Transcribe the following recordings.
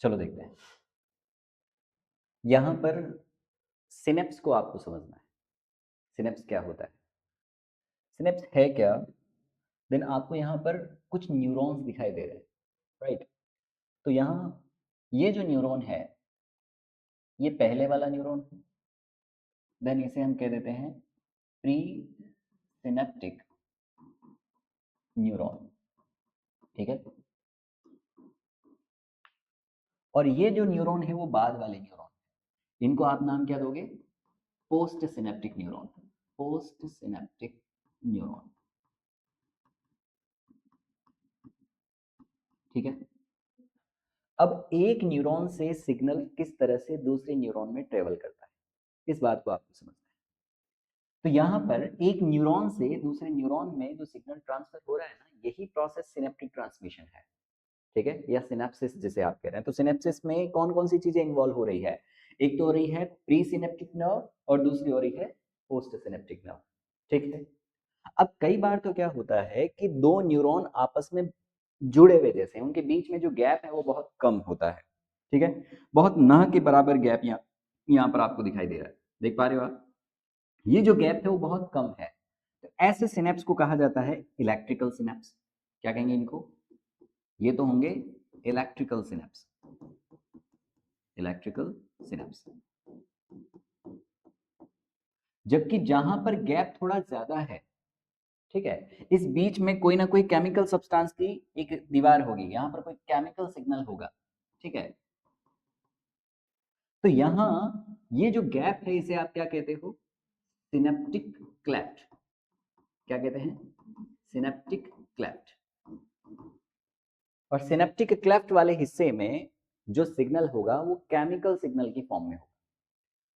चलो देखते हैं। यहां पर सिनेप्स को आपको समझना है। सिनेप्स क्या होता है, सिनेप्स है क्या। देन आपको यहाँ पर कुछ न्यूरॉन्स दिखाई दे रहे हैं, राइट। तो यहाँ ये जो न्यूरॉन है ये पहले वाला न्यूरॉन है। देन इसे हम कह देते हैं प्री सिनेप्टिक न्यूरॉन, ठीक है। और ये जो न्यूरॉन है वो बाद वाले न्यूरॉन, इनको आप नाम क्या दोगे, post synaptic neuron. Post synaptic neuron, ठीक है। अब एक न्यूरॉन से सिग्नल किस तरह से दूसरे न्यूरॉन में ट्रेवल करता है, इस बात को आपको समझना है। तो यहाँ पर एक न्यूरॉन से दूसरे न्यूरॉन में जो सिग्नल ट्रांसफर हो रहा है ना, यही प्रोसेस सिनेप्टिक ट्रांसमिशन है, ठीक है, या सिनेप्सिस जिसे आप कह रहे हैं। तो सिनेप्सिस में कौन कौन सी चीजें इन्वॉल्व हो रही है, एक तो हो रही है प्री सिनेप्टिक नर्व और दूसरी हो रही है पोस्ट सिनेप्टिक नर्व, ठीक है। अब कई बार तो क्या होता है कि दो न्यूरॉन आपस में जुड़े हुए जैसे, उनके बीच में जो गैप है वो बहुत कम होता है, ठीक है। बहुत न के बराबर गैप यहाँ पर आपको दिखाई दे रहा है, देख पा रहे हो आप, ये जो गैप है वो बहुत कम है। तो ऐसे सिनेप्स को कहा जाता है इलेक्ट्रिकल सिनेप्स। क्या कहेंगे इनको, ये तो होंगे इलेक्ट्रिकल सिनेप्स। Electrical synapse. जबकि जहां पर गैप थोड़ा ज्यादा है, ठीक है, इस बीच में कोई ना कोई केमिकल सब्सटेंस की एक दीवार होगी, यहां पर कोई केमिकल सिग्नल होगा, ठीक है। तो यहां ये जो गैप है इसे आप क्या कहते हो, सिनेप्टिक क्लेफ्ट। क्या कहते हैं, सिनेप्टिक क्लेफ्ट। और सिनेप्टिक क्लेफ्ट वाले हिस्से में जो सिग्नल होगा वो केमिकल सिग्नल की फॉर्म में होगा।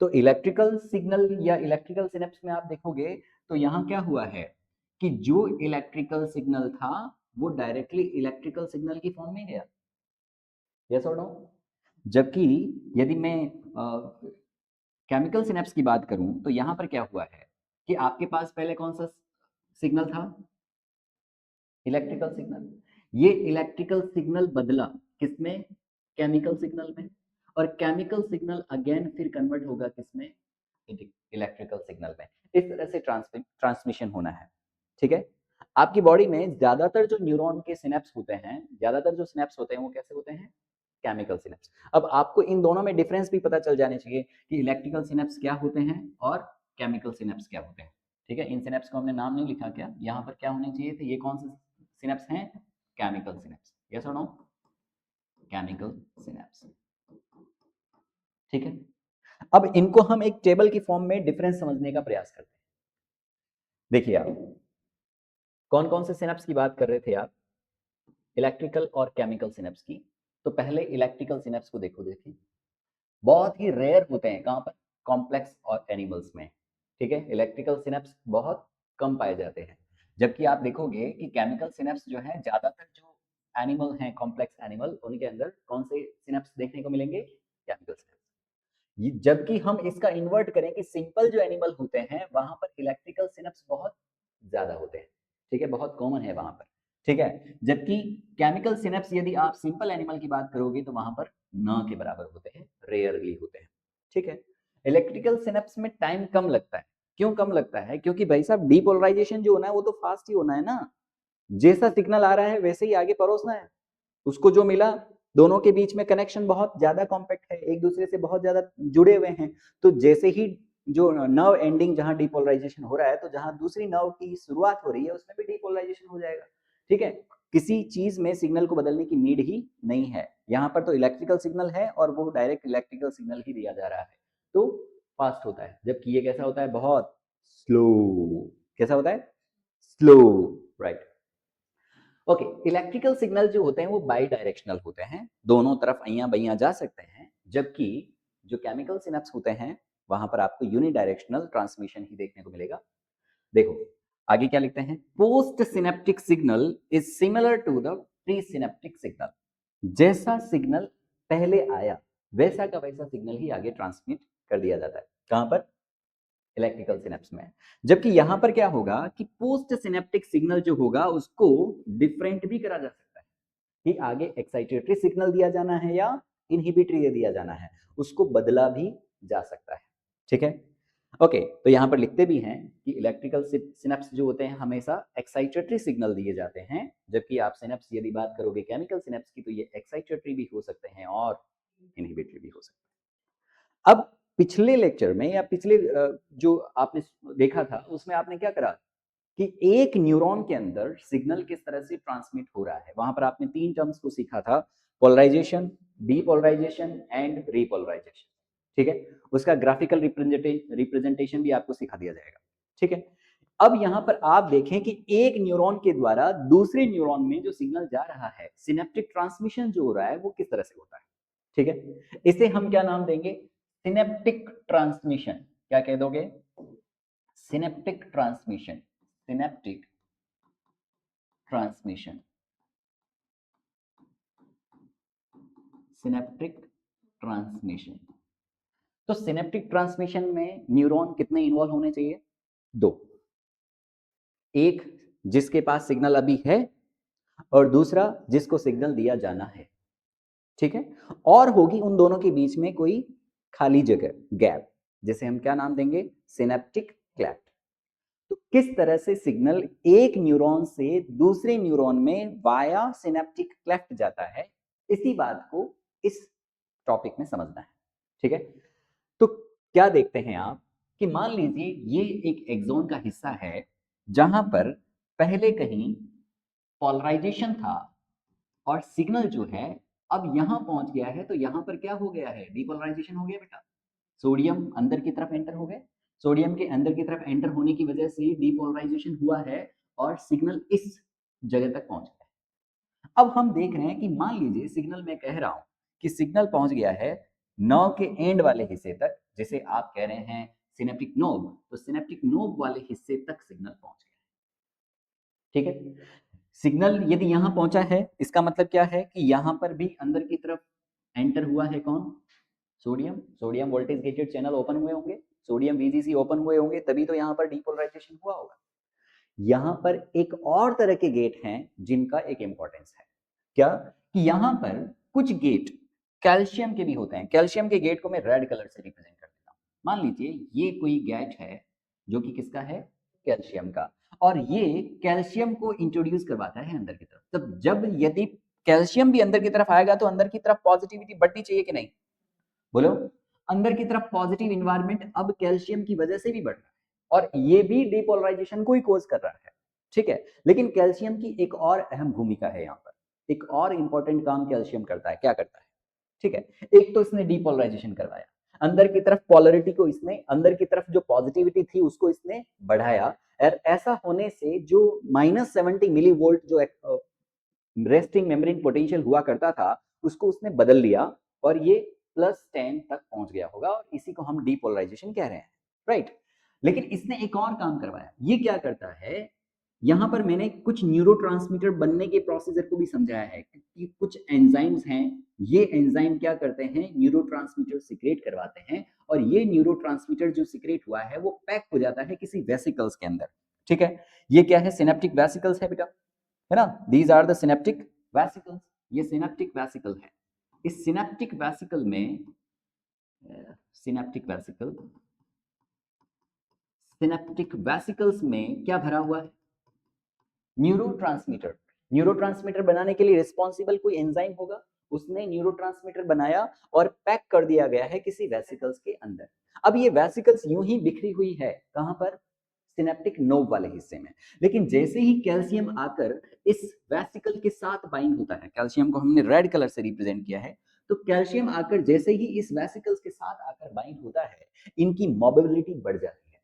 तो इलेक्ट्रिकल सिग्नल या इलेक्ट्रिकल सिनेप्स में आप देखोगे तो यहां क्या हुआ है कि जो इलेक्ट्रिकल सिग्नल था वो डायरेक्टली इलेक्ट्रिकल सिग्नल की फॉर्म में गया, यस और नो। जबकि यदि मैं केमिकल सिनेप्स की बात करूं तो यहां पर क्या हुआ है कि आपके पास पहले कौन सा सिग्नल था, इलेक्ट्रिकल सिग्नल। ये इलेक्ट्रिकल सिग्नल बदला किसमें, केमिकल सिग्नल में। और केमिकल सिग्नल अगेन फिर कन्वर्ट होगा किसमें, इलेक्ट्रिकल सिग्नल में। इस तरह से ट्रांसमिशन होना है, ठीक है। आपकी बॉडी में ज्यादातर जो न्यूरॉन के सिनेप्स होते हैं, ज्यादातर जो सिनेप्स होते हैं वो कैसे होते हैं, केमिकल सिनेप्स। अब आपको इन दोनों में डिफरेंस भी पता चल जाने चाहिए कि इलेक्ट्रिकल सिनेप्स क्या होते हैं और केमिकल सिनेप्स क्या होते हैं, ठीक है। इन सिनेप्स को हमने नाम नहीं लिखा, क्या यहाँ पर क्या होने चाहिए थे, ये कौन से सिनेप्स हैं, केमिकल सिनेप्स, यस और नो, केमिकल सिनेप्स, ठीक है। अब इनको हम एक टेबल की फॉर्म में डिफरेंस समझने का प्रयास करते हैं। देखिए आप कौन कौन से सिनेप्स की बात कर रहे थे आप, इलेक्ट्रिकल और केमिकल सिनेप्स की। तो पहले इलेक्ट्रिकल सिनेप्स को देखो, देखिए बहुत ही रेयर होते हैं, कहां पर, कॉम्प्लेक्स और एनिमल्स में, ठीक है। इलेक्ट्रिकल सिनेप्स बहुत कम पाए जाते हैं, जबकि आप देखोगे कि केमिकल सिनेप्स जो है ज्यादातर जो एनिमल हैं, कॉम्प्लेक्स एनिमल, उनके अंदर कौन से सिनेप्स देखने को मिलेंगे, केमिकल सिनेप्स। जबकि हम इसका इन्वर्ट करें कि सिंपल जो एनिमल होते हैं वहां पर इलेक्ट्रिकल सिनेप्स बहुत ज्यादा होते हैं, ठीक है, बहुत कॉमन है वहां पर, ठीक है। जबकि केमिकल सिनेप्स यदि आप सिंपल एनिमल की बात करोगे तो वहां पर न के बराबर होते हैं, रेयरली होते हैं, ठीक है। इलेक्ट्रिकल सिनेप्स में टाइम कम लगता है, क्यों कम लगता है, क्योंकि भाई साहब डीपोलराइजेशन जो होना है वो तो फास्ट ही होना है ना, जैसा सिग्नल आ रहा है वैसे ही आगे परोसना है, उसको जो मिला, दोनों के बीच में कनेक्शन बहुत ज्यादा कॉम्पैक्ट है, एक दूसरे से बहुत ज्यादा जुड़े हुए हैं। तो जैसे ही जो नर्व एंडिंग जहां डिपोलराइजेशन हो रहा है, तो जहां दूसरी नर्व की शुरुआत हो रही है उसमें भी डिपोलराइजेशन हो जाएगा, ठीक है। किसी चीज में सिग्नल को बदलने की नीड ही नहीं है, यहाँ पर तो इलेक्ट्रिकल सिग्नल है और वो डायरेक्ट इलेक्ट्रिकल सिग्नल ही दिया जा रहा है, तो फास्ट होता है। जबकि ये कैसा होता है, बहुत स्लो, कैसा होता है, slow, right. Okay, electrical signal जो होते हैं वो बाई डायरेक्शनल होते हैं, दोनों तरफ अइयां बइयां जा सकते हैं। जबकि जो केमिकल सिनेप्स होते हैं वहां पर आपको यूनिडायरेक्शनल ट्रांसमिशन ही देखने को मिलेगा। देखो आगे क्या लिखते हैं, post synaptic signal is similar to the pre synaptic signal. जैसा सिग्नल पहले आया वैसा का वैसा सिग्नल ही आगे ट्रांसमिट कर दिया जाता है, कहां पर, इलेक्ट्रिकल सिनेप्स में। जबकि यहां पर क्या होगा कि पोस्ट सिनेप्टिक सिग्नल जो होगा उसको डिफरेंट भी करा जा सकता है कि आगे एक्साइटेटरी सिग्नल दिया जाना है या इनहिबिटरी दे दिया जाना है, उसको बदला भी जा सकता है। ठीक है, ओके। तो यहाँ पर लिखते भी हैं कि इलेक्ट्रिकल सिनेप्स जो होते हैं हमेशा एक्साइटेटरी सिग्नल दिए जाते हैं, जबकि आप सिनेप्स यदि बात करोगे केमिकल सिनेप्स की तो ये एक्साइटेटरी भी हो सकते हैं और इनहिबिटरी भी हो सकते हैं। अब पिछले लेक्चर में या पिछले जो आपने देखा था उसमें आपने क्या करा कि एक न्यूरॉन के अंदर सिग्नल किस तरह से ट्रांसमिट हो रहा है, वहां पर आपने 3 टर्म्स को सीखा था, पोलराइजेशन, डीपोलराइजेशन एंड रीपोलराइजेशन। ठीक है, उसका ग्राफिकल रिप्रेजेंटेशन भी आपको सिखा दिया जाएगा। ठीक है, अब यहां पर आप देखें कि एक न्यूरॉन के द्वारा दूसरे न्यूरॉन में जो सिग्नल जा रहा है, सिनेप्टिक ट्रांसमिशन जो हो रहा है वो किस तरह से होता है। ठीक है, इसे हम क्या नाम देंगे, सिनेप्टिक ट्रांसमिशन। क्या कह दोगे, synaptic transmission, synaptic transmission, synaptic transmission. तो सिनेप्टिक ट्रांसमिशन में न्यूरॉन कितने इन्वॉल्व होने चाहिए, 2, एक जिसके पास सिग्नल अभी है और दूसरा जिसको सिग्नल दिया जाना है। ठीक है, और होगी उन दोनों के बीच में कोई खाली जगह, गैप, जिसे हम क्या नाम देंगे, सिनेप्टिक क्लेफ्ट। तो किस तरह से सिग्नल एक न्यूरॉन से दूसरे न्यूरॉन में वाया सिनेप्टिक क्लेफ्ट जाता है, इसी बात को इस टॉपिक में समझना है। ठीक है, तो क्या देखते हैं आप कि मान लीजिए ये एक एक्सॉन का हिस्सा है जहां पर पहले कहीं पोलराइजेशन था और सिग्नल जो है अब यहां पहुंच गया है, तो यहां पर क्या हो गया है, डीपोलराइजेशन हो गया बेटा। सोडियम अंदर की तरफ एंटर हो गए, सोडियम के अंदर की तरफ एंटर होने की वजह से डीपोलराइजेशन हुआ है और सिग्नल इस जगह तक पहुंच गया। अब हम देख रहे हैं कि मान लीजिए सिग्नल में कह रहा हूं कि सिग्नल पहुंच गया है नर्व के एंड वाले हिस्से तक, जिसे आप कह रहे हैं सिनेप्टिक नोब, तो सिनेप्टिक नोब वाले हिस्से तक सिग्नल पहुंच गया। ठीक है, सिग्नल यदि यहां पहुंचा है इसका मतलब क्या है कि यहां पर भी अंदर की तरफ एंटर हुआ है कौन, sodium. Sodium voltage gated channel open हुए होंगे, सोडियम वीजीसी ओपन हुए होंगे, तभी तो यहां पर डीपोलराइजेशन हुआ होगा। यहां पर एक और तरह के गेट हैं जिनका एक इंपॉर्टेंस है, क्या कि यहां पर कुछ गेट कैल्शियम के भी होते हैं। कैल्शियम के गेट को मैं रेड कलर से रिप्रेजेंट कर देता हूं। मान लीजिए ये कोई गेट है जो कि किसका है, कैल्शियम का, और ये कैल्शियम को इंट्रोड्यूस करवाता है अंदर की तरफ। तब जब यदि कैल्शियम भी अंदर की तरफ आएगा तो अंदर की तरफ पॉजिटिविटी बढ़नी चाहिए कि नहीं, बोलो। अंदर की तरफ पॉजिटिव इन्वायरमेंट अब कैल्शियम की वजह से भी बढ़ रहा है और ये भी डीपोलराइजेशन को ही कोज कर रहा है। ठीक है, लेकिन कैल्शियम की एक और अहम भूमिका है यहाँ पर, एक और इंपॉर्टेंट काम कैल्शियम करता है। क्या करता है, ठीक है, एक तो इसने डीपोलराइजेशन करवाया, अंदर की तरफ पोलरिटी को इसने, अंदर की तरफ जो पॉजिटिविटी थी उसको इसने बढ़ाया, और ऐसा होने से जो -70 मिली वोल्ट जो रेस्टिंग मेम्ब्रेन पोटेंशियल हुआ करता था उसको उसने बदल लिया और ये +10 तक पहुंच गया होगा, और इसी को हम डीपोलराइजेशन कह रहे हैं, राइट। लेकिन इसने एक और काम करवाया, ये क्या करता है, यहां पर मैंने कुछ न्यूरोट्रांसमीटर बनने के प्रोसीजर को भी समझाया है कि कुछ एंजाइम्स हैं, ये एंजाइम क्या करते हैं, न्यूरोट्रांसमीटर सिक्रेट करवाते हैं, और ये न्यूरोट्रांसमीटर जो सिक्रेट हुआ है वो पैक हो जाता है किसी वेसिकल्स के अंदर। ठीक है, ये क्या है, सिनेप्टिक वेसिकल्स है बेटा, है ना, these are the synaptic vesicles. ये सिनेप्टिक वेसिकल है। इस सिनेप्टिक वेसिकल में सिनेप्टिक वेसिकल, सिनेप्टिक वेसिकल्स में क्या भरा हुआ है, न्यूरोट्रांसमीटर। न्यूरोट्रांसमीटर बनाने के लिए रिस्पॉन्सिबल कोई एंजाइम होगा, उसने न्यूरोट्रांसमीटर बनाया और पैक कर दिया गया है किसी वेसिकल्स के अंदर। अब ये वेसिकल्स यूं ही बिखरी हुई है कहां पर, सिनेप्टिक नोब वाले हिस्से में। लेकिन जैसे ही कैल्शियम आकर इस वेसिकल के साथ बाइंड होता है, कैल्शियम को हमने रेड कलर से रिप्रेजेंट किया है, तो कैल्शियम आकर जैसे ही इस वेसिकल्स के साथ आकर बाइंड होता है, इनकी मोबिलिटी बढ़ जाती है,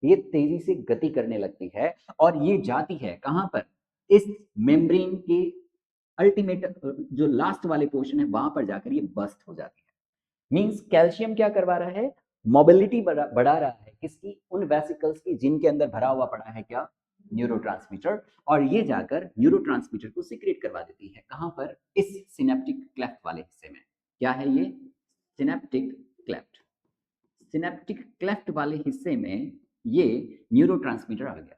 ये तेजी से गति करने लगती है और ये जाती है कहां पर, इस मेम्ब्रेन के अल्टीमेट जो लास्ट वाले पोर्शन है वहां पर जाकर ये बस्ट हो जाती है। मींस कैल्शियम क्या करवा रहा है, मोबिलिटी बढ़ा रहा है किसकी, उन वेसिकल्स की जिनके अंदर भरा हुआ पड़ा है क्या, न्यूरोट्रांसमीटर, और ये जाकर न्यूरोट्रांसमीटर को सीक्रेट करवा देती है कहां पर, इस सिनेप्टिक क्लेफ्ट वाले हिस्से में। क्या है ये, सिनेप्टिक क्लेफ्ट। सिनेप्टिक क्लेफ्ट वाले हिस्से में ये न्यूरोट्रांसमीटर आ गया।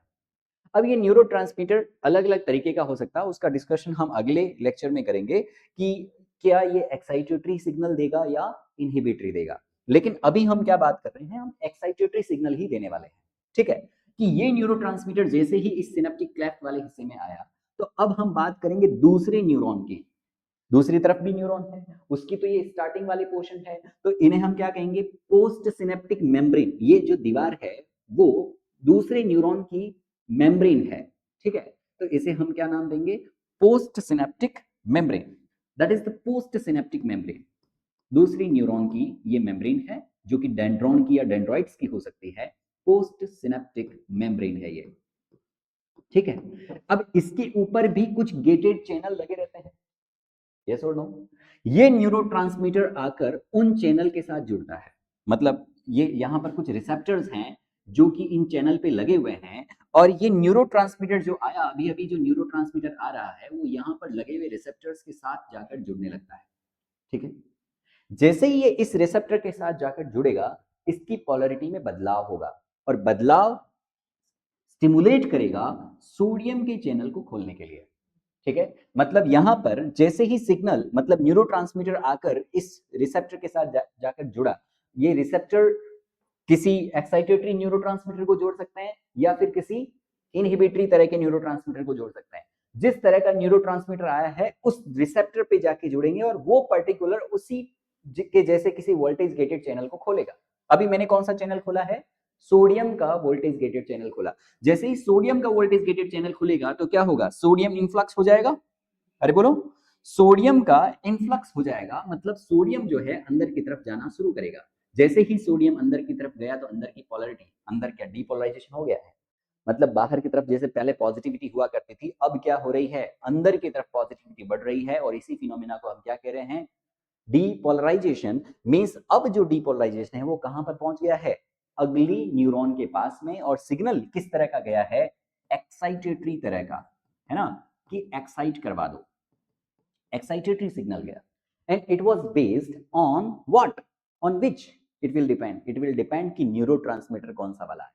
अब ये न्यूरोट्रांसमीटर अलग अलग तरीके का हो सकता है, उसका डिस्कशन हम अगले लेक्चर में करेंगे कि क्या ये एक्साइटेटरी सिग्नल देगा या इनहिबिटरी देगा। लेकिन अभी हम क्या बात कर रहे हैं, हम एक्साइटेटरी सिग्नल ही देने वाले हैं, ठीक है, कि ये न्यूरोट्रांसमीटर जैसे ही इस सिनेप्टिक क्लेफ्ट वाले हिस्से में आया, तो अब हम बात करेंगे दूसरे न्यूरॉन की। दूसरी तरफ भी न्यूरॉन है, उसकी तो ये स्टार्टिंग वाली पोर्शन है, तो इन्हें हम क्या कहेंगे, पोस्ट सिनेप्टिक मेम्ब्रेन। ये जो दीवार है वो दूसरे न्यूरॉन की मेम्ब्रेन है, ठीक है, तो इसे हम क्या नाम देंगे, post synaptic membrane. That is the post synaptic membrane. दूसरी न्यूरॉन की ये मेम्ब्रेन है, जो कि डेंड्रॉन की या डेंड्रॉइड्स की हो सकती है। पोस्ट सिनेप्टिक मेम्ब्रेन है ये, ठीक है। अब इसके ऊपर भी कुछ गेटेड चैनल लगे रहते हैं, यस और नो। ये न्यूरोट्रांसमीटर आकर उन चैनल के साथ जुड़ता है, मतलब ये यहां पर कुछ रिसेप्टर्स हैं जो कि इन चैनल पे लगे हुए हैं, और ये न्यूरोट्रांसमीटर जो आया अभी अभी, जो न्यूरोट्रांसमीटर आ रहा है, वो यहां पर लगे हुए रिसेप्टर्स के साथ जाकर जुड़ने लगता है, ठीक है। जैसे ही ये इस रिसेप्टर के साथ जाकर जुड़ेगा, इसकी पोलैरिटी में बदलाव होगा, और बदलाव स्टिमुलेट करेगा सोडियम के चैनल को खोलने के लिए, ठीक है। मतलब यहां पर जैसे ही सिग्नल, मतलब न्यूरोट्रांसमीटर आकर इस रिसेप्टर के साथ जाकर जुड़ा, ये रिसेप्टर किसी एक्साइटेटरी न्यूरोट्रांसमीटर को जोड़ सकते हैं या फिर किसी इनहिबिटरी तरह के न्यूरोट्रांसमीटर को जोड़ सकते हैं। जिस तरह का न्यूरोट्रांसमीटर आया है उस रिसेप्टर पे जाके जुड़ेंगे और वो पर्टिकुलर उसी के जैसे किसी वोल्टेज गेटेड चैनल को खोलेगा। अभी मैंने कौन सा चैनल खोला है, सोडियम का वोल्टेज गेटेड चैनल खोला। जैसे ही सोडियम का वोल्टेज गेटेड चैनल खुलेगा तो क्या होगा, सोडियम इनफ्लक्स हो जाएगा। अरे बोलो, सोडियम का इनफ्लक्स हो जाएगा, मतलब सोडियम जो है अंदर की तरफ जाना शुरू करेगा। जैसे ही सोडियम अंदर की तरफ गया तो अंदर की पोलैरिटी, अंदर क्या डीपोलराइजेशन हो गया है, मतलब बाहर की तरफ जैसे पहले पॉजिटिविटी हुआ करती थी, अब क्या हो रही है, अंदर की तरफ पॉजिटिविटी बढ़ रही है, और इसी फिनोमेना को हम क्या कह रहे हैं, डीपोलराइजेशन। मींस अब जो डीपोलराइजेशन है वो कहां पर पहुंच गया है, अगली न्यूरॉन के पास में, और सिग्नल किस तरह का गया है, एक्साइटेटरी तरह का, है ना, कि एक्साइट करवा दो, excitatory signal गया, and it was based on what, on which it will depend कि न्यूरोट्रांसमीटर कौन सा वाला है।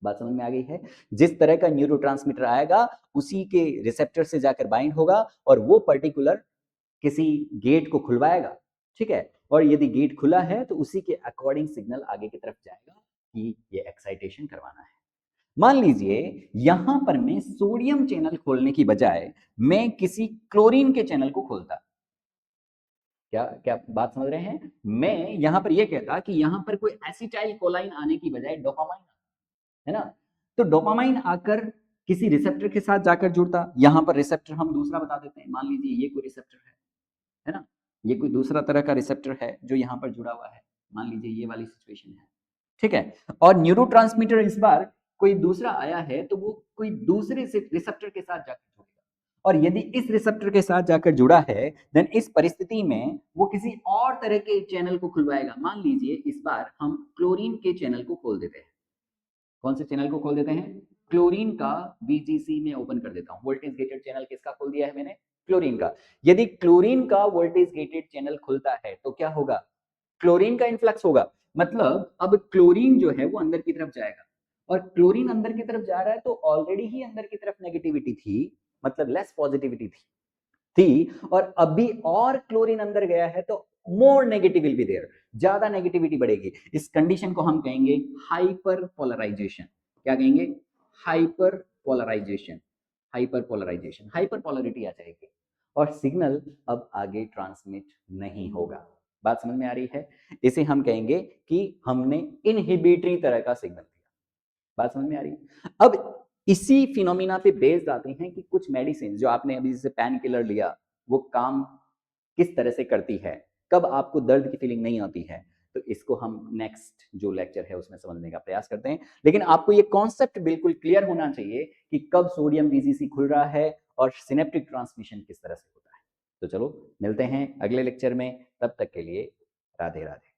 बात समझ में आ गई है। जिस तरह का न्यूरोट्रांसमीटर आएगा उसी के रिसेप्टर से जाकर बाइंड होगा और वो पर्टिकुलर किसी गेट को खुलवाएगा, ठीक है, और यदि गेट खुला है तो उसी के अकॉर्डिंग सिग्नल आगे की तरफ जाएगा कि ये एक्साइटेशन करवाना है। मान लीजिए यहां पर मैं सोडियम चैनल खोलने की बजाय मैं किसी क्लोरीन के चैनल को खोलता, क्या क्या बात समझ रहे हैं, मैं यहां पर यह कहता कि यहां पर कोई एसिटाइल कोलाइन आने की बजाय डोपामाइन, है ना, तो डोपामाइन आकर किसी रिसेप्टर के साथ जाकर जुड़ता। यहां पर रिसेप्टर हम दूसरा बता देते हैं, मान लीजिए ये कोई रिसेप्टर है ना, ये कोई दूसरा तरह का रिसेप्टर है जो यहां पर जुड़ा हुआ है, मान लीजिए ये वाली सिचुएशन है, ठीक है, और न्यूरोट्रांसमीटर इस बार कोई दूसरा आया है तो वो कोई दूसरे रिसेप्टर के साथ जाकर जुड़ेगा, और यदि इस रिसेप्टर के साथ जाकर जुड़ा है देन इस परिस्थिति में वो किसी और तरह के चैनल को खुलवाएगा। मान लीजिए इस बार हम क्लोरीन के चैनल को खोल देते हैं। कौन से चैनल को खोल देते हैं, क्लोरीन का VGC में ओपन कर देता हूं। वोल्टेज गेटेड चैनल किसका खोल दिया है मैंने, क्लोरीन का। यदि क्लोरीन का वोल्टेज गेटेड चैनल खुलता है तो क्या होगा, क्लोरीन का इन्फ्लक्स होगा, मतलब अब क्लोरीन जो है वो अंदर की तरफ जाएगा, और क्लोरीन अंदर की तरफ जा रहा है तो ऑलरेडी ही अंदर की तरफ नेगेटिविटी थी, मतलब लेस पॉजिटिविटी थी, और अभी और क्लोरीन अंदर गया है तो more negative will be there, ज्यादा नेगेटिविटी बढ़ेगी। इस कंडीशन को हम कहेंगे हाइपर पोलराइजेशन। क्या कहेंगे, hyper polarisation, hyper polarisation, hyper polarity आ जाएगी और सिग्नल अब आगे ट्रांसमिट नहीं होगा। बात समझ में आ रही है, इसे हम कहेंगे कि हमने इनहिबिटरी तरह का सिग्नल दिया। बात समझ में आ रही है। अब इसी फिनोमिना पे बेस्ड आते हैं कि कुछ मेडिसिन जो आपने अभी जैसे पेन किलर लिया वो काम किस तरह से करती है, कब आपको दर्द की फीलिंग नहीं आती है, तो इसको हम नेक्स्ट जो लेक्चर है उसमें समझने का प्रयास करते हैं। लेकिन आपको ये कॉन्सेप्ट बिल्कुल क्लियर होना चाहिए कि कब सोडियम VGC खुल रहा है और सिनेप्टिक ट्रांसमिशन किस तरह से होता है। तो चलो मिलते हैं अगले लेक्चर में, तब तक के लिए राधे राधे।